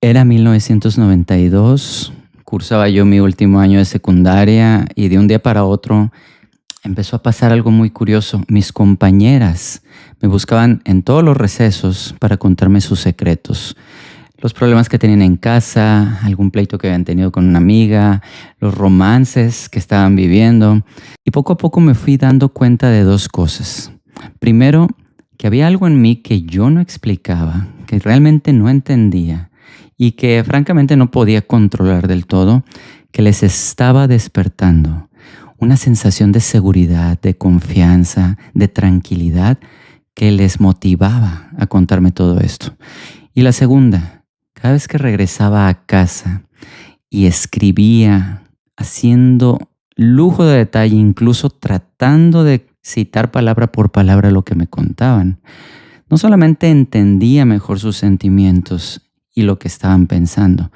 Era 1992, cursaba yo mi último año de secundaria y de un día para otro empezó a pasar algo muy curioso. Mis compañeras me buscaban en todos los recesos para contarme sus secretos. Los problemas que tenían en casa, algún pleito que habían tenido con una amiga, los romances que estaban viviendo. Y poco a poco me fui dando cuenta de dos cosas. Primero, que había algo en mí que yo no explicaba, que realmente no entendía y que francamente no podía controlar del todo, que les estaba despertando una sensación de seguridad, de confianza, de tranquilidad que les motivaba a contarme todo esto. Y la segunda, cada vez que regresaba a casa y escribía, haciendo lujo de detalle, incluso tratando de citar palabra por palabra lo que me contaban, no solamente entendía mejor sus sentimientos y lo que estaban pensando,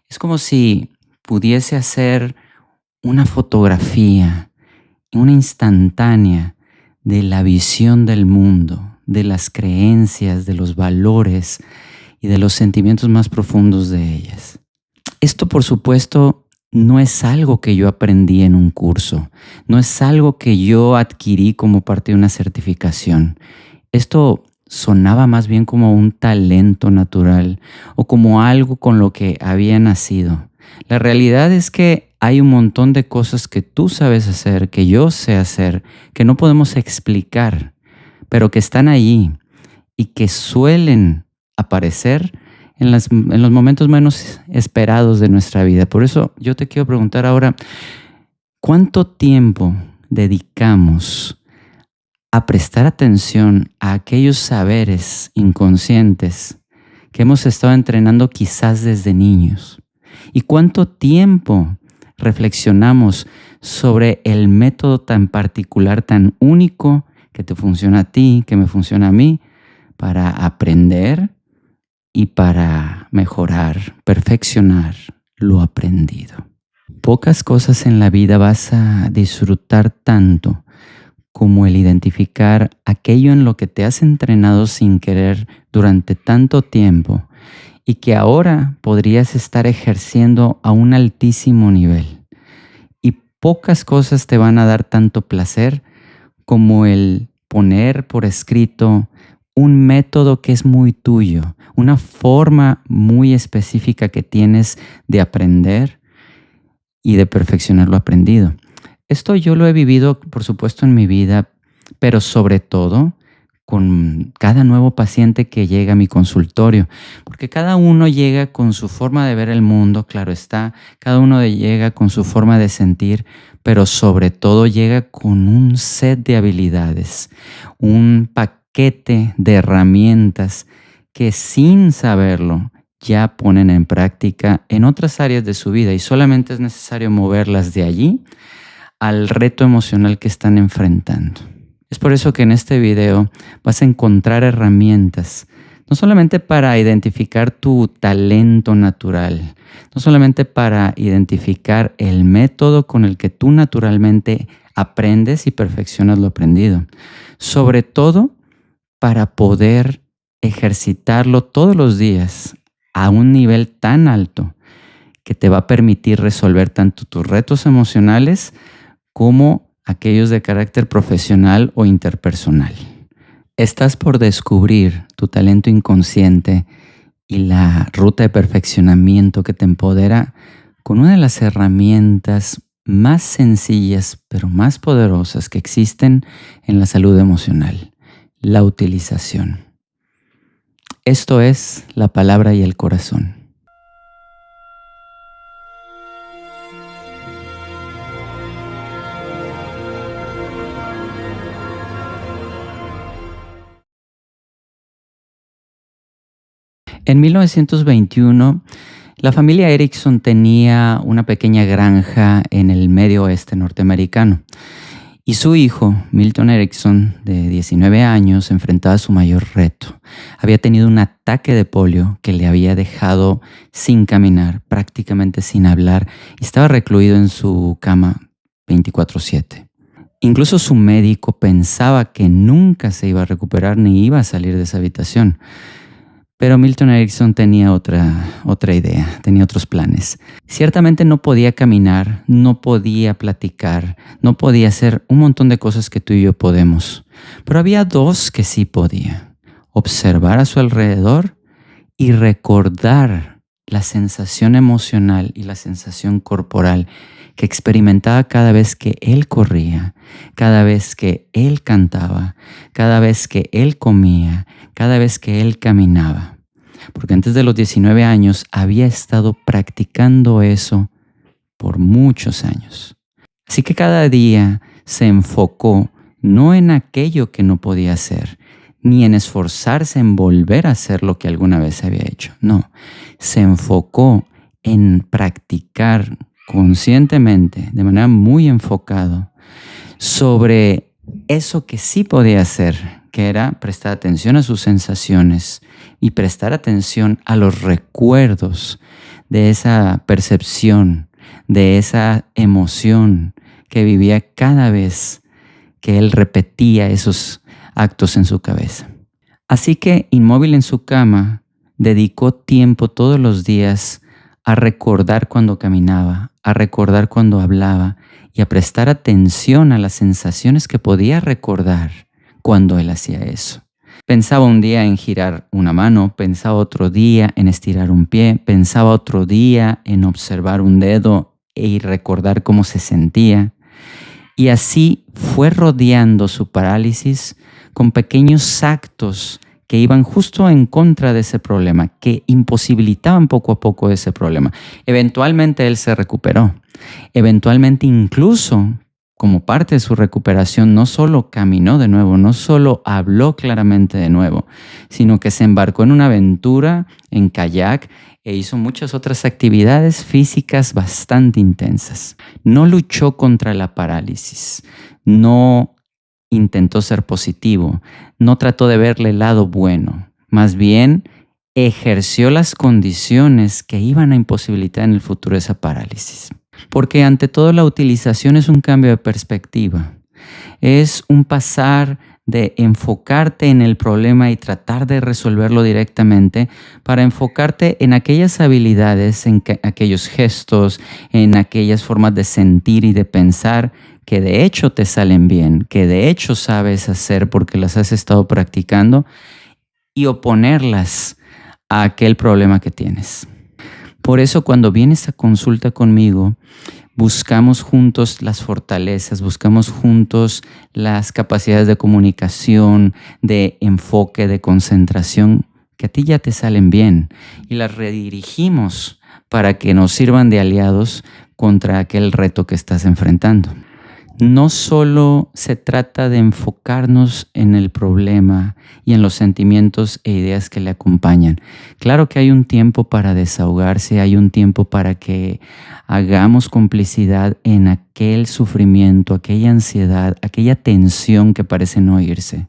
es como si pudiese hacer una fotografía, una instantánea de la visión del mundo, de las creencias, de los valores y de los sentimientos más profundos de ellas. Esto, por supuesto, no es algo que yo aprendí en un curso, no es algo que yo adquirí como parte de una certificación. Esto sonaba más bien como un talento natural o como algo con lo que había nacido. La realidad es que hay un montón de cosas que tú sabes hacer, que yo sé hacer, que no podemos explicar, pero que están allí y que suelen aparecer en los momentos menos esperados de nuestra vida. Por eso yo te quiero preguntar ahora, ¿cuánto tiempo dedicamos a prestar atención a aquellos saberes inconscientes que hemos estado entrenando quizás desde niños? ¿Y cuánto tiempo reflexionamos sobre el método tan particular, tan único, que te funciona a ti, que me funciona a mí, para aprender y para mejorar, perfeccionar lo aprendido? Pocas cosas en la vida vas a disfrutar tanto como el identificar aquello en lo que te has entrenado sin querer durante tanto tiempo y que ahora podrías estar ejerciendo a un altísimo nivel. Y pocas cosas te van a dar tanto placer como el poner por escrito un método que es muy tuyo, una forma muy específica que tienes de aprender y de perfeccionar lo aprendido. Esto yo lo he vivido, por supuesto, en mi vida, pero sobre todo con cada nuevo paciente que llega a mi consultorio, porque cada uno llega con su forma de ver el mundo, claro está, cada uno llega con su forma de sentir, pero sobre todo llega con un set de habilidades, un paquete de herramientas que sin saberlo ya ponen en práctica en otras áreas de su vida y solamente es necesario moverlas de allí al reto emocional que están enfrentando. Es por eso que en este video vas a encontrar herramientas, no solamente para identificar tu talento natural, no solamente para identificar el método con el que tú naturalmente aprendes y perfeccionas lo aprendido, sobre todo para poder ejercitarlo todos los días a un nivel tan alto que te va a permitir resolver tanto tus retos emocionales como aquellos de carácter profesional o interpersonal. Estás por descubrir tu talento inconsciente y la ruta de perfeccionamiento que te empodera con una de las herramientas más sencillas pero más poderosas que existen en la salud emocional, la utilización. Esto es la palabra y el corazón. En 1921, la familia Erickson tenía una pequeña granja en el medio oeste norteamericano y su hijo, Milton Erickson, de 19 años, enfrentaba su mayor reto. Había tenido un ataque de polio que le había dejado sin caminar, prácticamente sin hablar, y estaba recluido en su cama 24/7. Incluso su médico pensaba que nunca se iba a recuperar ni iba a salir de esa habitación. Pero Milton Erickson tenía otra idea, tenía otros planes. Ciertamente no podía caminar, no podía platicar, no podía hacer un montón de cosas que tú y yo podemos. Pero había dos que sí podía: observar a su alrededor y recordar la sensación emocional y la sensación corporal que experimentaba cada vez que él corría, cada vez que él cantaba, cada vez que él comía, cada vez que él caminaba. Porque antes de los 19 años había estado practicando eso por muchos años. Así que cada día se enfocó no en aquello que no podía hacer, ni en esforzarse en volver a hacer lo que alguna vez había hecho. No, se enfocó en practicar conscientemente, de manera muy enfocada, sobre eso que sí podía hacer, que era prestar atención a sus sensaciones y prestar atención a los recuerdos de esa percepción, de esa emoción que vivía cada vez que él repetía esos actos en su cabeza. Así que, inmóvil en su cama, dedicó tiempo todos los días a recordar cuando caminaba, a recordar cuando hablaba y a prestar atención a las sensaciones que podía recordar cuando él hacía eso. Pensaba un día en girar una mano, pensaba otro día en estirar un pie, pensaba otro día en observar un dedo y recordar cómo se sentía. Y así fue rodeando su parálisis con pequeños actos que iban justo en contra de ese problema, que imposibilitaban poco a poco ese problema. Eventualmente él se recuperó. Eventualmente, incluso como parte de su recuperación, no solo caminó de nuevo, no solo habló claramente de nuevo, sino que se embarcó en una aventura en kayak e hizo muchas otras actividades físicas bastante intensas. No luchó contra la parálisis, no intentó ser positivo, no trató de verle el lado bueno, más bien ejerció las condiciones que iban a imposibilitar en el futuro esa parálisis. Porque ante todo la utilización es un cambio de perspectiva, es un pasar de enfocarte en el problema y tratar de resolverlo directamente para enfocarte en aquellas habilidades, en aquellos gestos, en aquellas formas de sentir y de pensar que de hecho te salen bien, que de hecho sabes hacer porque las has estado practicando, y oponerlas a aquel problema que tienes. Por eso cuando vienes a consulta conmigo, buscamos juntos las fortalezas, buscamos juntos las capacidades de comunicación, de enfoque, de concentración, que a ti ya te salen bien, y las redirigimos para que nos sirvan de aliados contra aquel reto que estás enfrentando. No solo se trata de enfocarnos en el problema y en los sentimientos e ideas que le acompañan. Claro que hay un tiempo para desahogarse, hay un tiempo para que hagamos complicidad en aquel sufrimiento, aquella ansiedad, aquella tensión que parece no irse.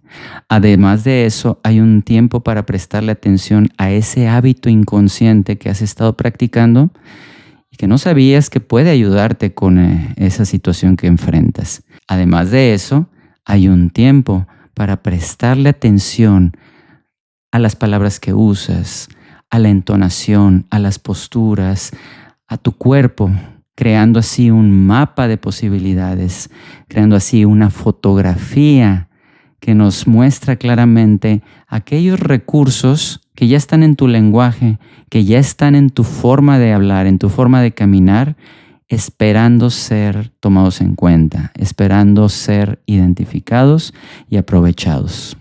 Además de eso, hay un tiempo para prestarle atención a ese hábito inconsciente que has estado practicando y que no sabías que puede ayudarte con esa situación que enfrentas. Además de eso, hay un tiempo para prestarle atención a las palabras que usas, a la entonación, a las posturas, a tu cuerpo, creando así un mapa de posibilidades, creando así una fotografía que nos muestra claramente aquellos recursos que ya están en tu lenguaje, que ya están en tu forma de hablar, en tu forma de caminar, esperando ser tomados en cuenta, esperando ser identificados y aprovechados.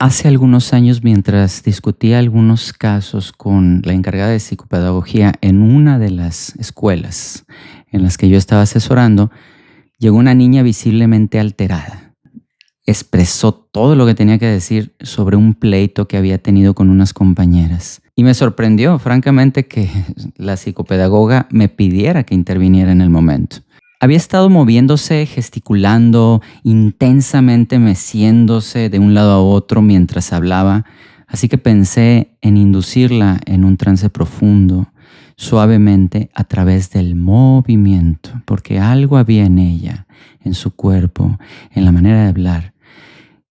Hace algunos años, mientras discutía algunos casos con la encargada de psicopedagogía en una de las escuelas en las que yo estaba asesorando, llegó una niña visiblemente alterada. Expresó todo lo que tenía que decir sobre un pleito que había tenido con unas compañeras. Y me sorprendió, francamente, que la psicopedagoga me pidiera que interviniera en el momento. Había estado moviéndose, gesticulando, intensamente meciéndose de un lado a otro mientras hablaba, así que pensé en inducirla en un trance profundo, suavemente a través del movimiento, porque algo había en ella, en su cuerpo, en la manera de hablar,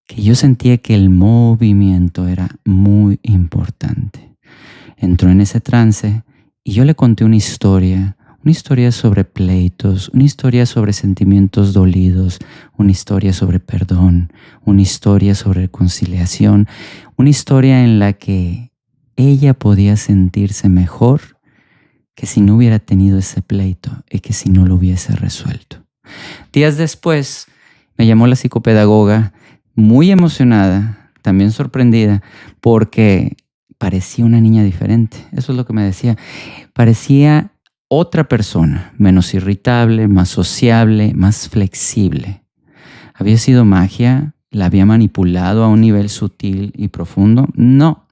que yo sentía que el movimiento era muy importante. Entró en ese trance y yo le conté una historia sobre pleitos, una historia sobre sentimientos dolidos, una historia sobre perdón, una historia sobre reconciliación, una historia en la que ella podía sentirse mejor que si no hubiera tenido ese pleito y que si no lo hubiese resuelto. Días después me llamó la psicopedagoga muy emocionada, también sorprendida, porque parecía una niña diferente. Eso es lo que me decía. Parecía otra persona, menos irritable, más sociable, más flexible. ¿Había sido magia? ¿La había manipulado a un nivel sutil y profundo? No.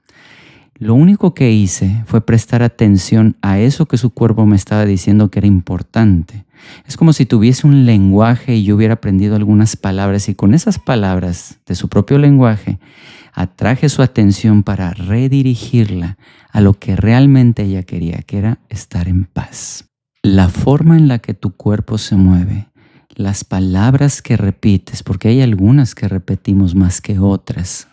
Lo único que hice fue prestar atención a eso que su cuerpo me estaba diciendo que era importante. Es como si tuviese un lenguaje y yo hubiera aprendido algunas palabras y con esas palabras de su propio lenguaje atraje su atención para redirigirla a lo que realmente ella quería, que era estar en paz. La forma en la que tu cuerpo se mueve, las palabras que repites, porque hay algunas que repetimos más que otras,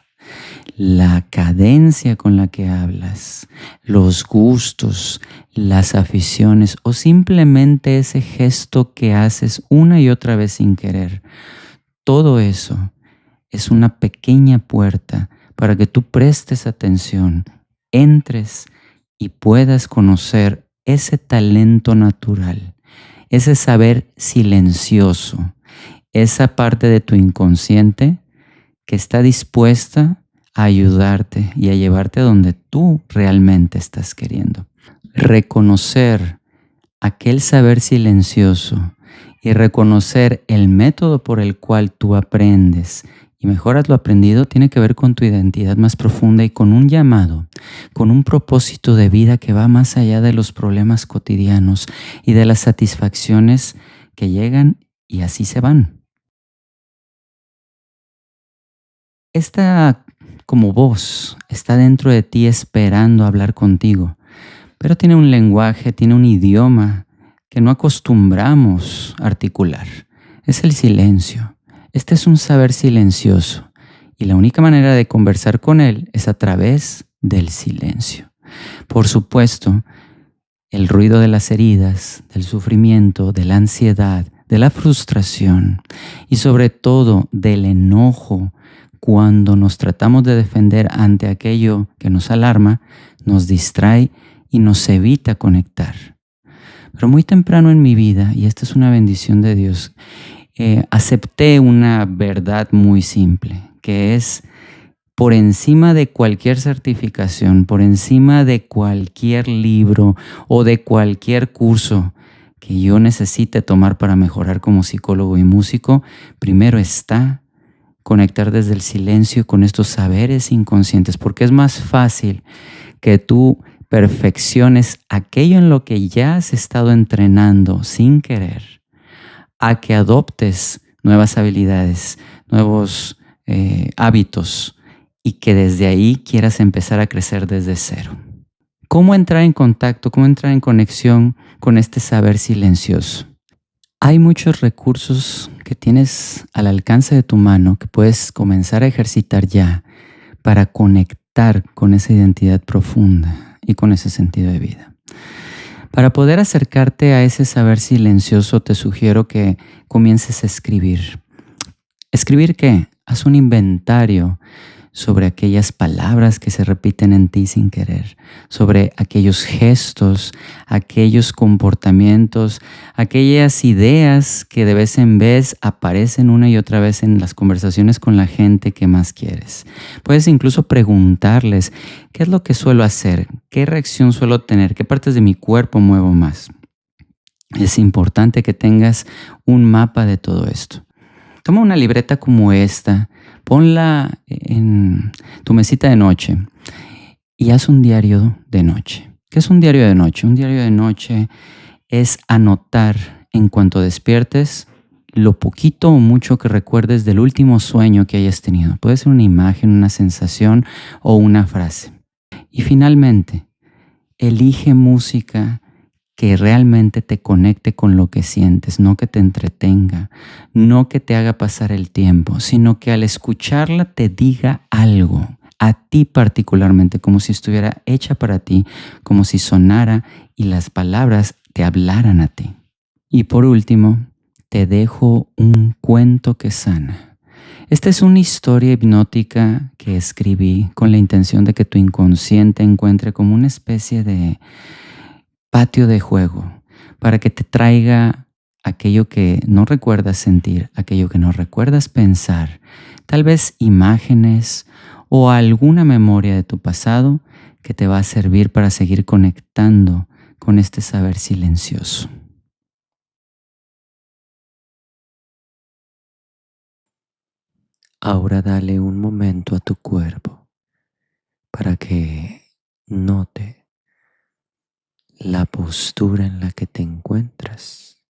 la cadencia con la que hablas, los gustos, las aficiones o simplemente ese gesto que haces una y otra vez sin querer. Todo eso es una pequeña puerta para que tú prestes atención, entres y puedas conocer ese talento natural, ese saber silencioso, esa parte de tu inconsciente que está dispuesta a ayudarte y a llevarte a donde tú realmente estás queriendo. Reconocer aquel saber silencioso y reconocer el método por el cual tú aprendes y mejoras lo aprendido tiene que ver con tu identidad más profunda y con un llamado, con un propósito de vida que va más allá de los problemas cotidianos y de las satisfacciones que llegan y así se van. Esta como voz está dentro de ti esperando hablar contigo, pero tiene un lenguaje, tiene un idioma que no acostumbramos a articular. Es el silencio. Este es un saber silencioso y la única manera de conversar con él es a través del silencio. Por supuesto, el ruido de las heridas, del sufrimiento, de la ansiedad, de la frustración y sobre todo del enojo cuando nos tratamos de defender ante aquello que nos alarma, nos distrae y nos evita conectar. Pero muy temprano en mi vida, y esta es una bendición de Dios, acepté una verdad muy simple, que es por encima de cualquier certificación, por encima de cualquier libro o de cualquier curso que yo necesite tomar para mejorar como psicólogo y músico, primero está conectar desde el silencio con estos saberes inconscientes, porque es más fácil que tú perfecciones aquello en lo que ya has estado entrenando sin querer, a que adoptes nuevas habilidades, nuevos hábitos y que desde ahí quieras empezar a crecer desde cero. ¿Cómo entrar en contacto, cómo entrar en conexión con este saber silencioso? Hay muchos recursos que tienes al alcance de tu mano que puedes comenzar a ejercitar ya para conectar con esa identidad profunda y con ese sentido de vida. Para poder acercarte a ese saber silencioso, te sugiero que comiences a escribir. ¿Escribir qué? Haz un inventario sobre aquellas palabras que se repiten en ti sin querer, sobre aquellos gestos, aquellos comportamientos, aquellas ideas que de vez en vez aparecen una y otra vez en las conversaciones con la gente que más quieres. Puedes incluso preguntarles, ¿qué es lo que suelo hacer? ¿Qué reacción suelo tener? ¿Qué partes de mi cuerpo muevo más? Es importante que tengas un mapa de todo esto. Toma una libreta como esta, ponla en tu mesita de noche y haz un diario de noche. ¿Qué es un diario de noche? Un diario de noche es anotar en cuanto despiertes lo poquito o mucho que recuerdes del último sueño que hayas tenido. Puede ser una imagen, una sensación o una frase. Y finalmente, elige música que realmente te conecte con lo que sientes, no que te entretenga, no que te haga pasar el tiempo, sino que al escucharla te diga algo, a ti particularmente, como si estuviera hecha para ti, como si sonara y las palabras te hablaran a ti. Y por último, te dejo un cuento que sana. Esta es una historia hipnótica que escribí con la intención de que tu inconsciente encuentre como una especie de patio de juego para que te traiga aquello que no recuerdas sentir, aquello que no recuerdas pensar, tal vez imágenes o alguna memoria de tu pasado que te va a servir para seguir conectando con este saber silencioso. Ahora dale un momento a tu cuerpo para que note la postura en la que te encuentras,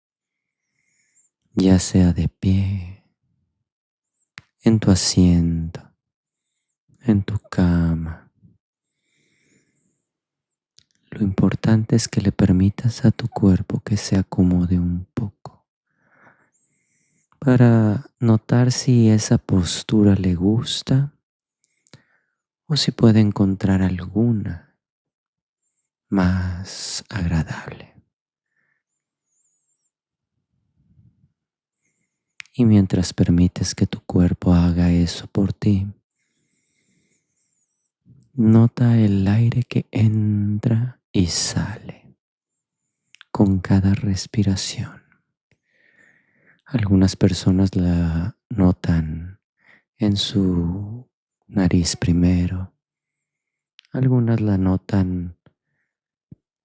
ya sea de pie, en tu asiento, en tu cama. Lo importante es que le permitas a tu cuerpo que se acomode un poco para notar si esa postura le gusta o si puede encontrar alguna más agradable. Y mientras permites que tu cuerpo haga eso por ti, nota el aire que entra y sale con cada respiración. Algunas personas la notan en su nariz primero, algunas la notan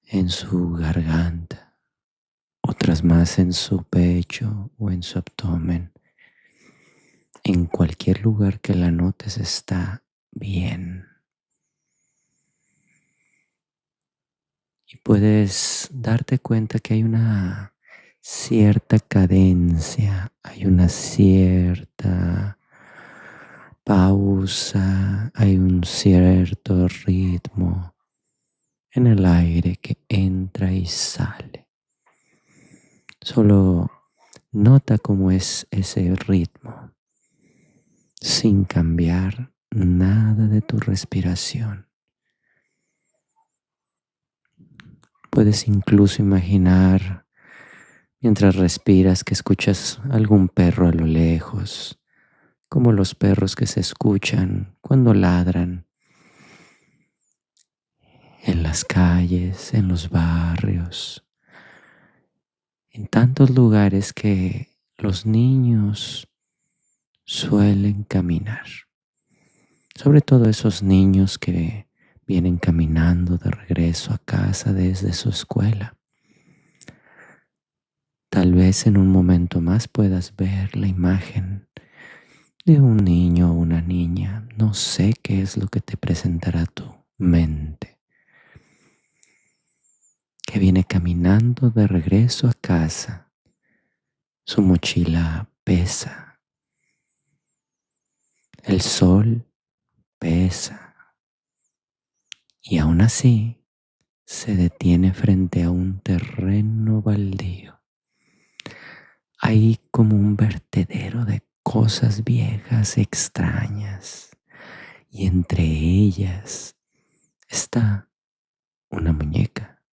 en su garganta, otras más en su pecho o en su abdomen. En cualquier lugar que la notes está bien. Y puedes darte cuenta que hay una cierta cadencia, hay una cierta pausa, hay un cierto ritmo en el aire que entra y sale. Solo nota cómo es ese ritmo sin cambiar nada de tu respiración. Puedes incluso imaginar mientras respiras que escuchas algún perro a lo lejos, como los perros que se escuchan cuando ladran en las calles, en los barrios, en tantos lugares que los niños suelen caminar. Sobre todo esos niños que vienen caminando de regreso a casa desde su escuela. Tal vez en un momento más puedas ver la imagen de un niño o una niña. No sé qué es lo que te presentará tu mente, que viene caminando de regreso a casa. Su mochila pesa. El sol pesa. Y aún así se detiene frente a un terreno baldío. Hay como un vertedero de cosas viejas extrañas y entre ellas está una muñeca.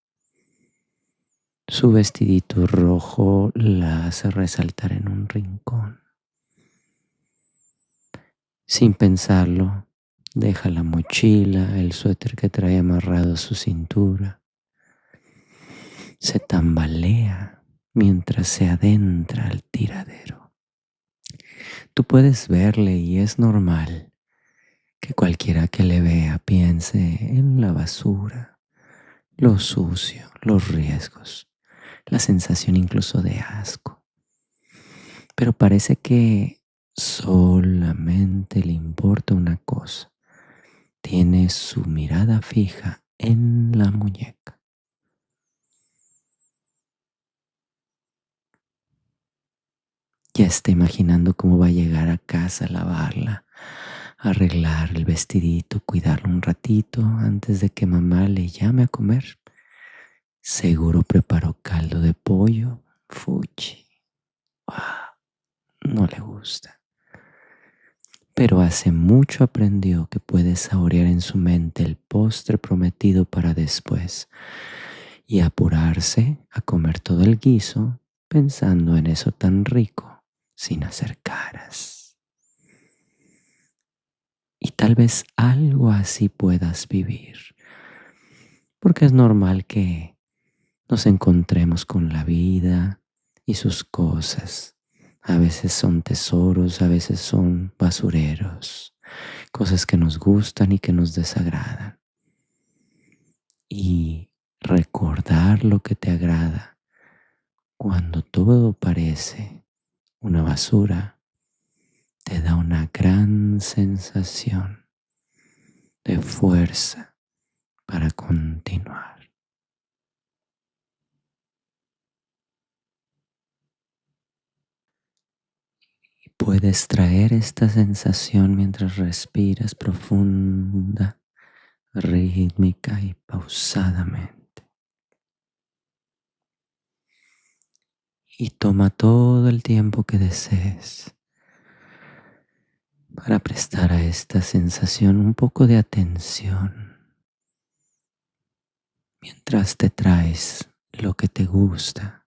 Su vestidito rojo la hace resaltar en un rincón. Sin pensarlo, deja la mochila, el suéter que trae amarrado a su cintura. Se tambalea mientras se adentra al tiradero. Tú puedes verle y es normal que cualquiera que le vea piense en la basura, lo sucio, los riesgos, la sensación incluso de asco. Pero parece que solamente le importa una cosa. Tiene su mirada fija en la muñeca. Ya está imaginando cómo va a llegar a casa a lavarla, arreglar el vestidito, cuidarlo un ratito antes de que mamá le llame a comer. Seguro preparó caldo de pollo. Fuchi. Ah, no le gusta. Pero hace mucho aprendió que puede saborear en su mente el postre prometido para después y apurarse a comer todo el guiso pensando en eso tan rico sin hacer caras. Y tal vez algo así puedas vivir, porque es normal que nos encontremos con la vida y sus cosas. A veces son tesoros, a veces son basureros, cosas que nos gustan y que nos desagradan. Y recordar lo que te agrada cuando todo parece una basura te da una gran sensación de fuerza para continuar. Y puedes traer esta sensación mientras respiras profunda, rítmica y pausadamente. Y toma todo el tiempo que desees para prestar a esta sensación un poco de atención mientras te traes lo que te gusta,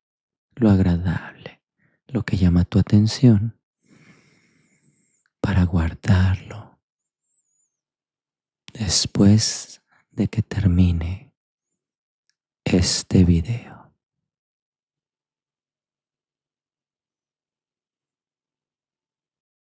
lo agradable, lo que llama tu atención, para guardarlo después de que termine este video.